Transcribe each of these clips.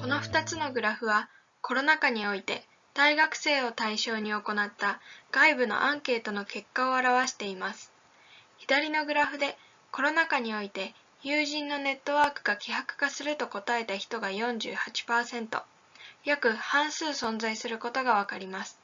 この2つのグラフはコロナ禍において大学生を対象に行った外部のアンケートの結果を表しています。左のグラフでコロナ禍において友人のネットワークが希薄化すると答えた人が 48%、約半数存在することがわかります。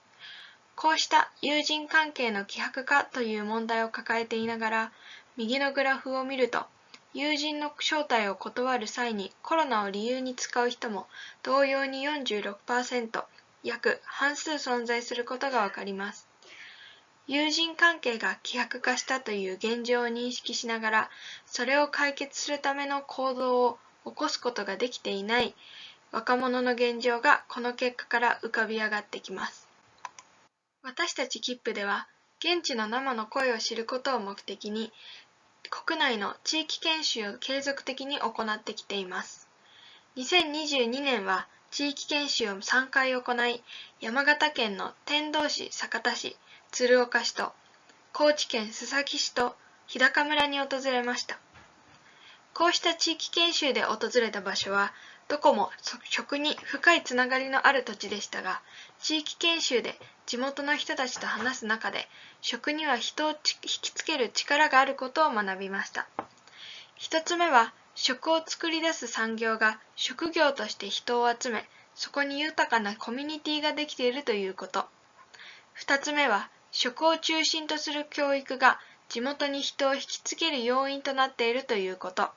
こうした友人関係の希薄化という問題を抱えていながら、右のグラフを見ると、友人の招待を断る際にコロナを理由に使う人も同様に 46%、約半数存在することがわかります。友人関係が希薄化したという現状を認識しながら、それを解決するための行動を起こすことができていない若者の現状がこの結果から浮かび上がってきます。私たちKIPPでは、現地の生の声を知ることを目的に、国内の地域研修を継続的に行ってきています。2022年は地域研修を3回行い、山形県の天童市、酒田市、鶴岡市と、高知県須崎市と日高村に訪れました。こうした地域研修で訪れた場所は、どこも食に深いつながりのある土地でしたが、地域研修で地元の人たちと話す中で、食には人を引きつける力があることを学びました。一つ目は、食を作り出す産業が職業として人を集め、そこに豊かなコミュニティができているということ。二つ目は、食を中心とする教育が地元に人を引きつける要因となっているということ。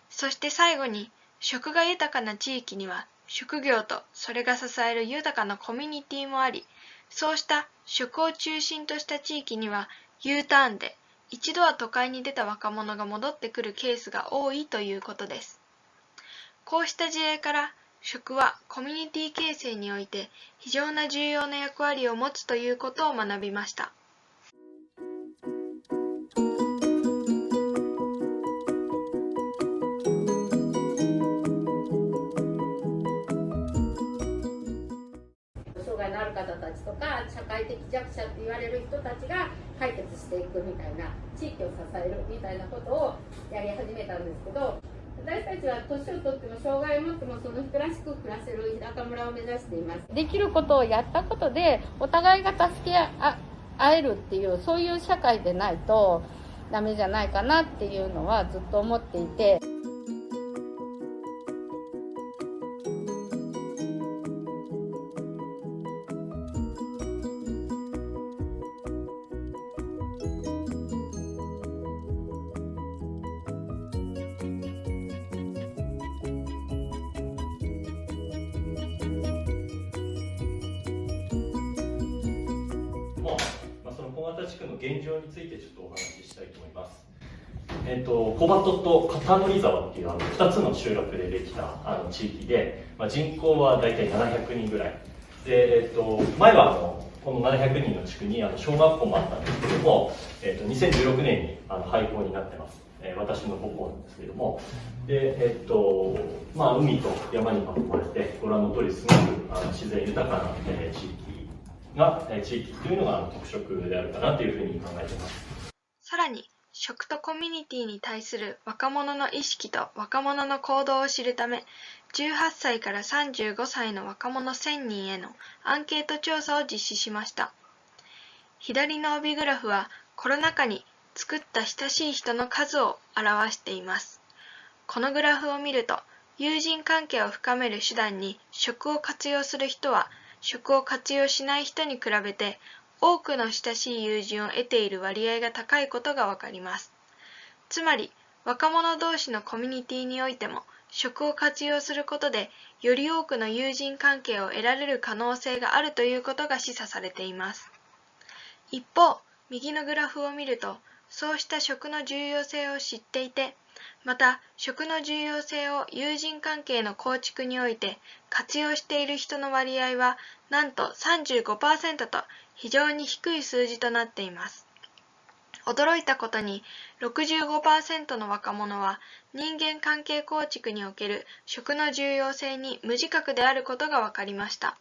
そして最後に、食が豊かな地域には職業とそれが支える豊かなコミュニティもあり、そうした食を中心とした地域には U ターンで一度は都会に出た若者が戻ってくるケースが多いということです。こうした事例から食はコミュニティ形成において非常な重要な役割を持つということを学びました。障害のある方たちとか社会的弱者って言われる人たちが解決していくみたいな、地域を支えるみたいなことをやり始めたんですけど、私たちは年をとっても障害を持ってもその人らしく暮らせる日高村を目指しています。できることをやったことでお互いが助け合えるっていう、そういう社会でないとダメじゃないかなっていうのはずっと思っていて、その小型地区の現状についてちょっとお話ししたいと思います。小鳩と片森沢っていう2つの集落でできた地域で、人口は大体700人ぐらいで、前はこの700人の地区に小学校もあったんですけども、2016年に廃校になってます。私の母校なんですけども、で、海と山に囲まれてご覧の通りすごく自然豊かな地域というのが特色であるかなというふうに考えています。さらに、食とコミュニティに対する若者の意識と若者の行動を知るため、18歳から35歳の若者1000人へのアンケート調査を実施しました。左の帯グラフはコロナ禍に作った親しい人の数を表しています。このグラフを見ると、友人関係を深める手段に食を活用する人は、食を活用しない人に比べて多くの親しい友人を得ている割合が高いことがわかります。つまり、若者同士のコミュニティにおいても、食を活用することで、より多くの友人関係を得られる可能性があるということが示唆されています。一方、右のグラフを見ると、そうした食の重要性を知っていて、また食の重要性を友人関係の構築において活用している人の割合はなんと 35% と非常に低い数字となっています。驚いたことに 65% の若者は人間関係構築における食の重要性に無自覚であることが分かりました。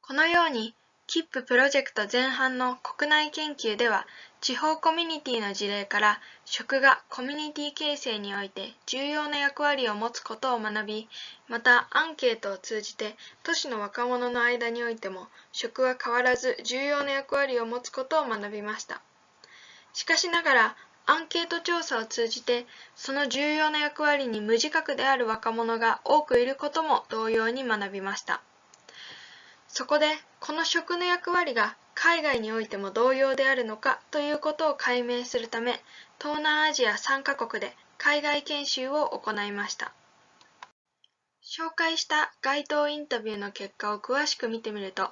このように KIP プロジェクト前半の国内研究では、地方コミュニティの事例から食がコミュニティ形成において重要な役割を持つことを学び、またアンケートを通じて都市の若者の間においても食は変わらず重要な役割を持つことを学びました。しかしながら、アンケート調査を通じてその重要な役割に無自覚である若者が多くいることも同様に学びました。そこで、この食の役割が海外においても同様であるのかということを解明するため、東南アジア3カ国で海外研修を行いました。紹介した街頭インタビューの結果を詳しく見てみると、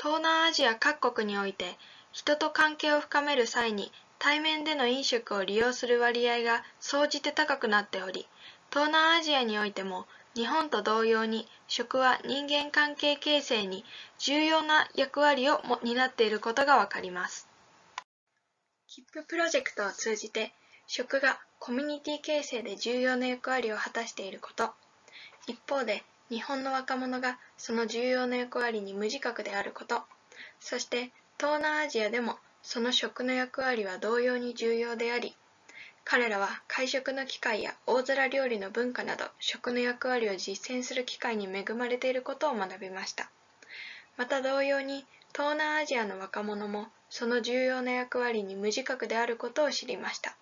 東南アジア各国において人と関係を深める際に対面での飲食を利用する割合が総じて高くなっており、東南アジアにおいても日本と同様に食は人間関係形成に重要な役割を担っていることがわかります。KIP プロジェクトを通じて食がコミュニティ形成で重要な役割を果たしていること、一方で日本の若者がその重要な役割に無自覚であること、そして東南アジアでもその食の役割は同様に重要であり、彼らは会食の機会や大皿料理の文化など食の役割を実践する機会に恵まれていることを学びました。また同様に東南アジアの若者もその重要な役割に無自覚であることを知りました。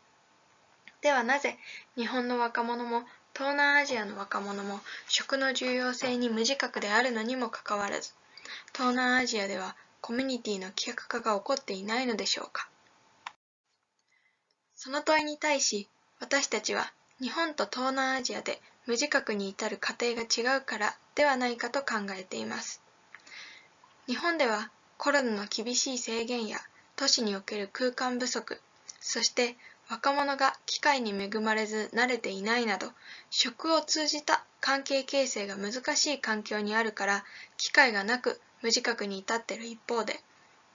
ではなぜ日本の若者も東南アジアの若者も食の重要性に無自覚であるのにもかかわらず、東南アジアではコミュニティの希薄化が起こっていないのでしょうか。その問いに対し、私たちは日本と東南アジアで無自覚に至る過程が違うからではないかと考えています。日本ではコロナの厳しい制限や都市における空間不足、そして若者が機会に恵まれず慣れていないなど、食を通じた関係形成が難しい環境にあるから機会がなく無自覚に至っている一方で、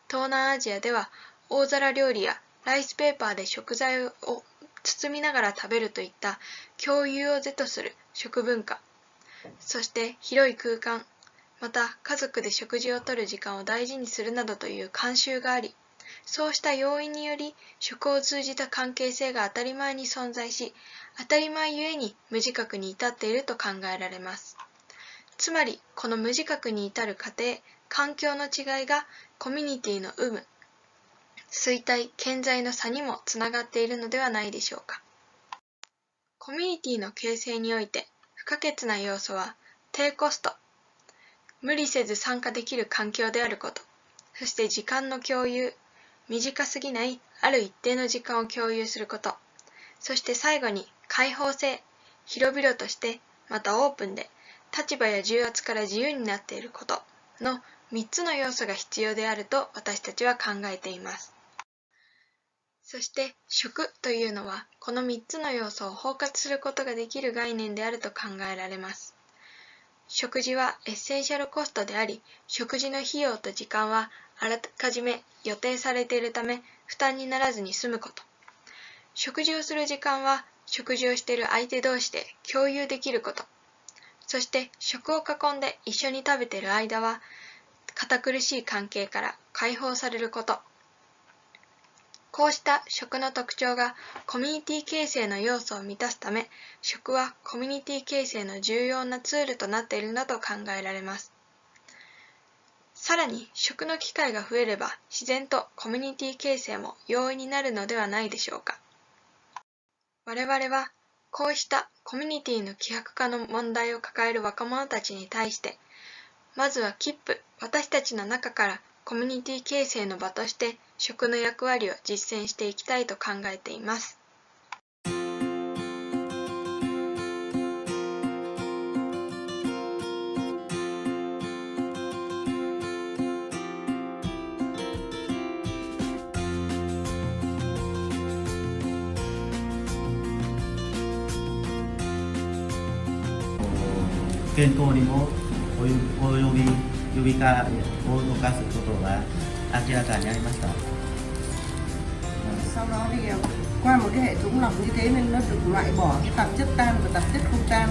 東南アジアでは大皿料理やライスペーパーで食材を包みながら食べるといった共有を是とする食文化、そして広い空間、また家族で食事をとる時間を大事にするなどという慣習があり、そうした要因により食を通じた関係性が当たり前に存在し、当たり前ゆえに無自覚に至っていると考えられます。つまり、この無自覚に至る過程、環境の違いがコミュニティの有無、衰退・顕在の差にもつながっているのではないでしょうか。コミュニティの形成において不可欠な要素は低コスト、無理せず参加できる環境であること、そして時間の共有、短すぎないある一定の時間を共有すること、そして最後に開放性、広々としてまたオープンで立場や重圧から自由になっていることの3つの要素が必要であると私たちは考えています。そして食というのはこの3つの要素を包括することができる概念であると考えられます。食事はエッセンシャルコストであり、食事の費用と時間はあらかじめ予定されているため負担にならずに済むこと。食事をする時間は食事をしている相手同士で共有できること。そして食を囲んで一緒に食べている間は堅苦しい関係から解放されること。こうした食の特徴がコミュニティ形成の要素を満たすため、食はコミュニティ形成の重要なツールとなっているのと考えられます。さらに食の機会が増えれば自然とコミュニティ形成も容易になるのではないでしょうか。我々はこうしたコミュニティの希薄化の問題を抱える若者たちに対して、まずはKIP、私たちの中からコミュニティ形成の場として食の役割を実践していきたいと考えています。健康にも呼びかを動かすことが明らかになりました。Sau đó thì qua một cái hệ thống lọc như thế nên nó được loại bỏ cái tạp chất tan và tạp chất không tan.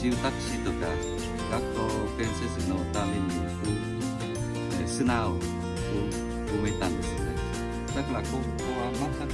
住宅地とか学校建設のために砂を埋めたんですね。だからここは全く、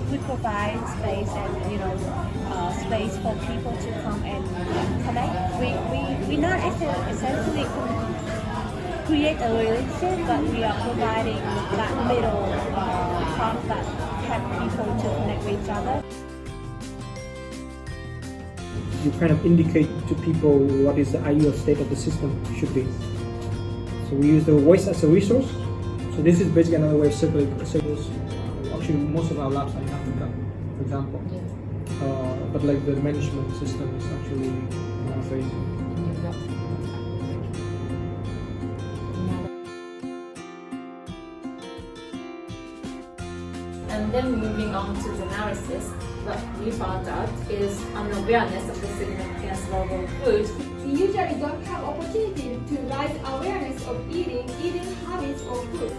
we provide space and space for people to come and connect. We not essentially create a relationship, but we are providing that middle part that help people to connect with each other. You kind of indicate to people what is the ideal state of the system should be. So we use the voice as a resource. So this is basically another way of circulating. Actually, most of our labs are in Africa, for example. But like the management system is actually very. And then moving on to the analysis, what we found out is an awareness of the significance of global food. We usually don't have opportunity to raise awareness of eating habits or food.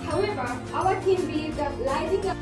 However, our team believes that rising up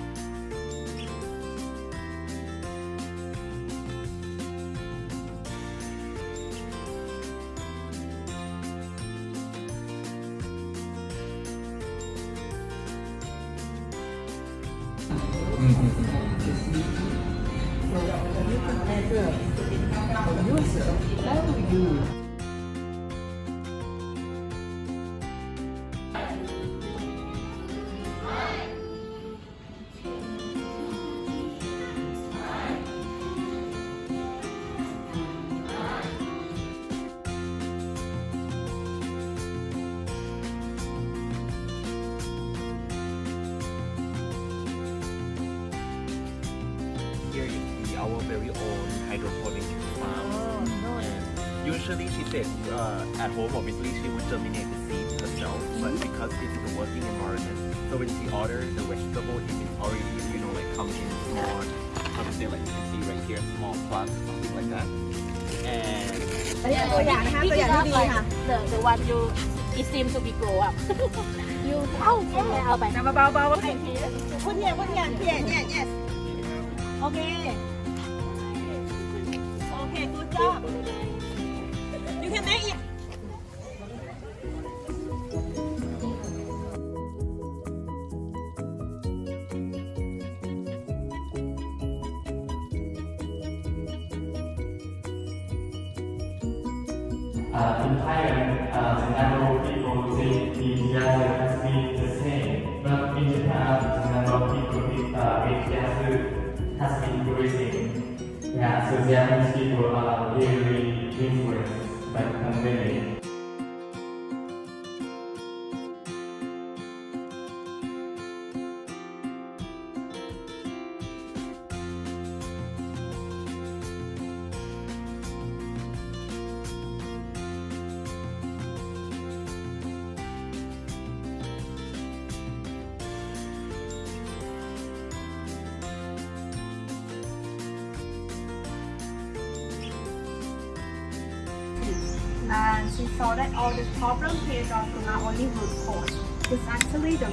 Here you see our very own hydroponic farm. And usually she said at home obviously she would germinate the seeds herself, but because this is a working environment, so when she orders the vegetable, it is already like comes in small, how to say, like you can see right here, small plant, something like that. And อันนี้ตัวอย่างนะคะตัวอย่างที่ดีค่ะ the one you it seems to be grow up. You เอาไป เบาๆพูดเนี่ยyes โอเค good job you can make it In Thailand, the number of people with cancer has been the same, but in Japan, the number of people with cancer has been increasing. Yeah, so Japanese people are really influenced by the pandemic. and she saw that all the problem here are not only root cause, it's actually the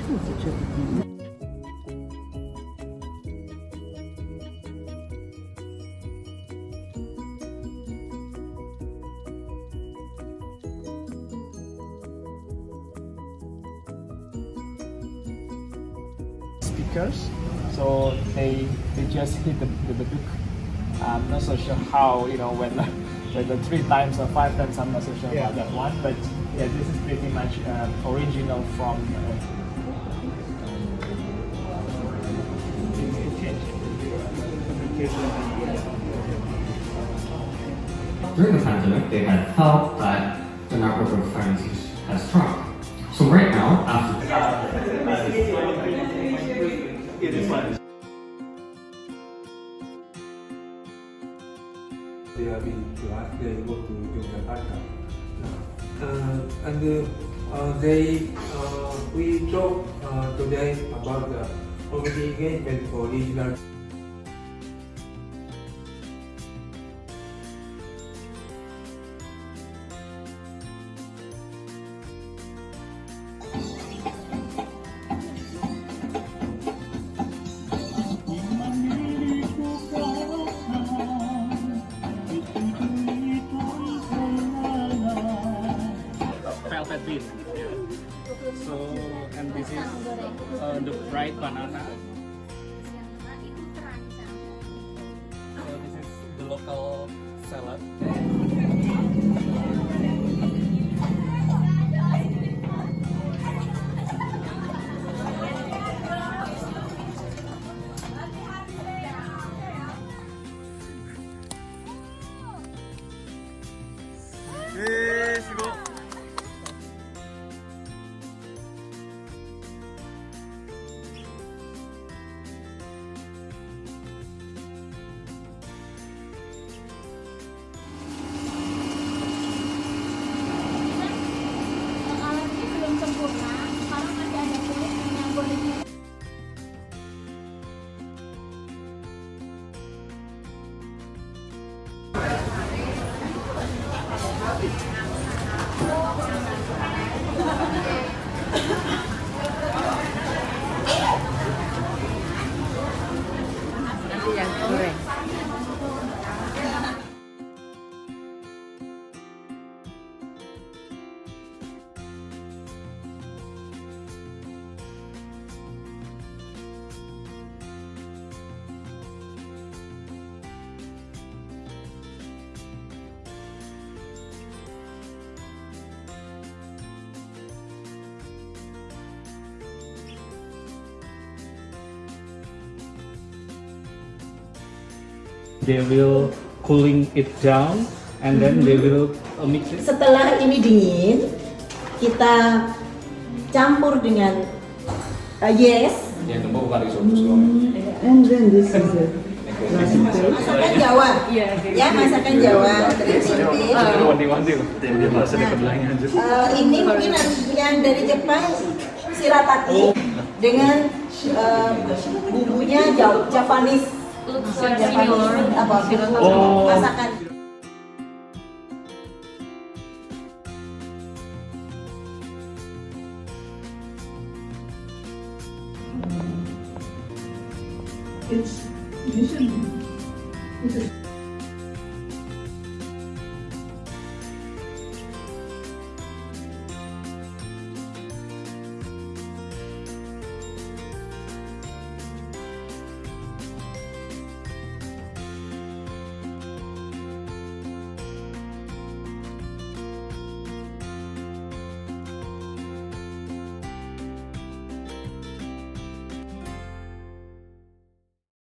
Speakers, so they just hit the book. I'm not so sure how, whether 3 times or 5 times, I'm not so sure about that one, but yeah, this is pretty much original from During the pandemic, they had felt that the network of finances has shrunk. So right now, after they have been glad they go to Yogyakarta. We talk today about the community engagement for regional. velvet bean. So, and this is the fried banana. So this is the local salad. They will cooling it down and then they will mix it. Setelah ini dingin, kita campur dengan yes. And then this is it. Masakan Jawa, ya masakan Jawa. Ini mungkin yang dari Jepang shirataki dengan bumbunya Japanese. Masakan. It's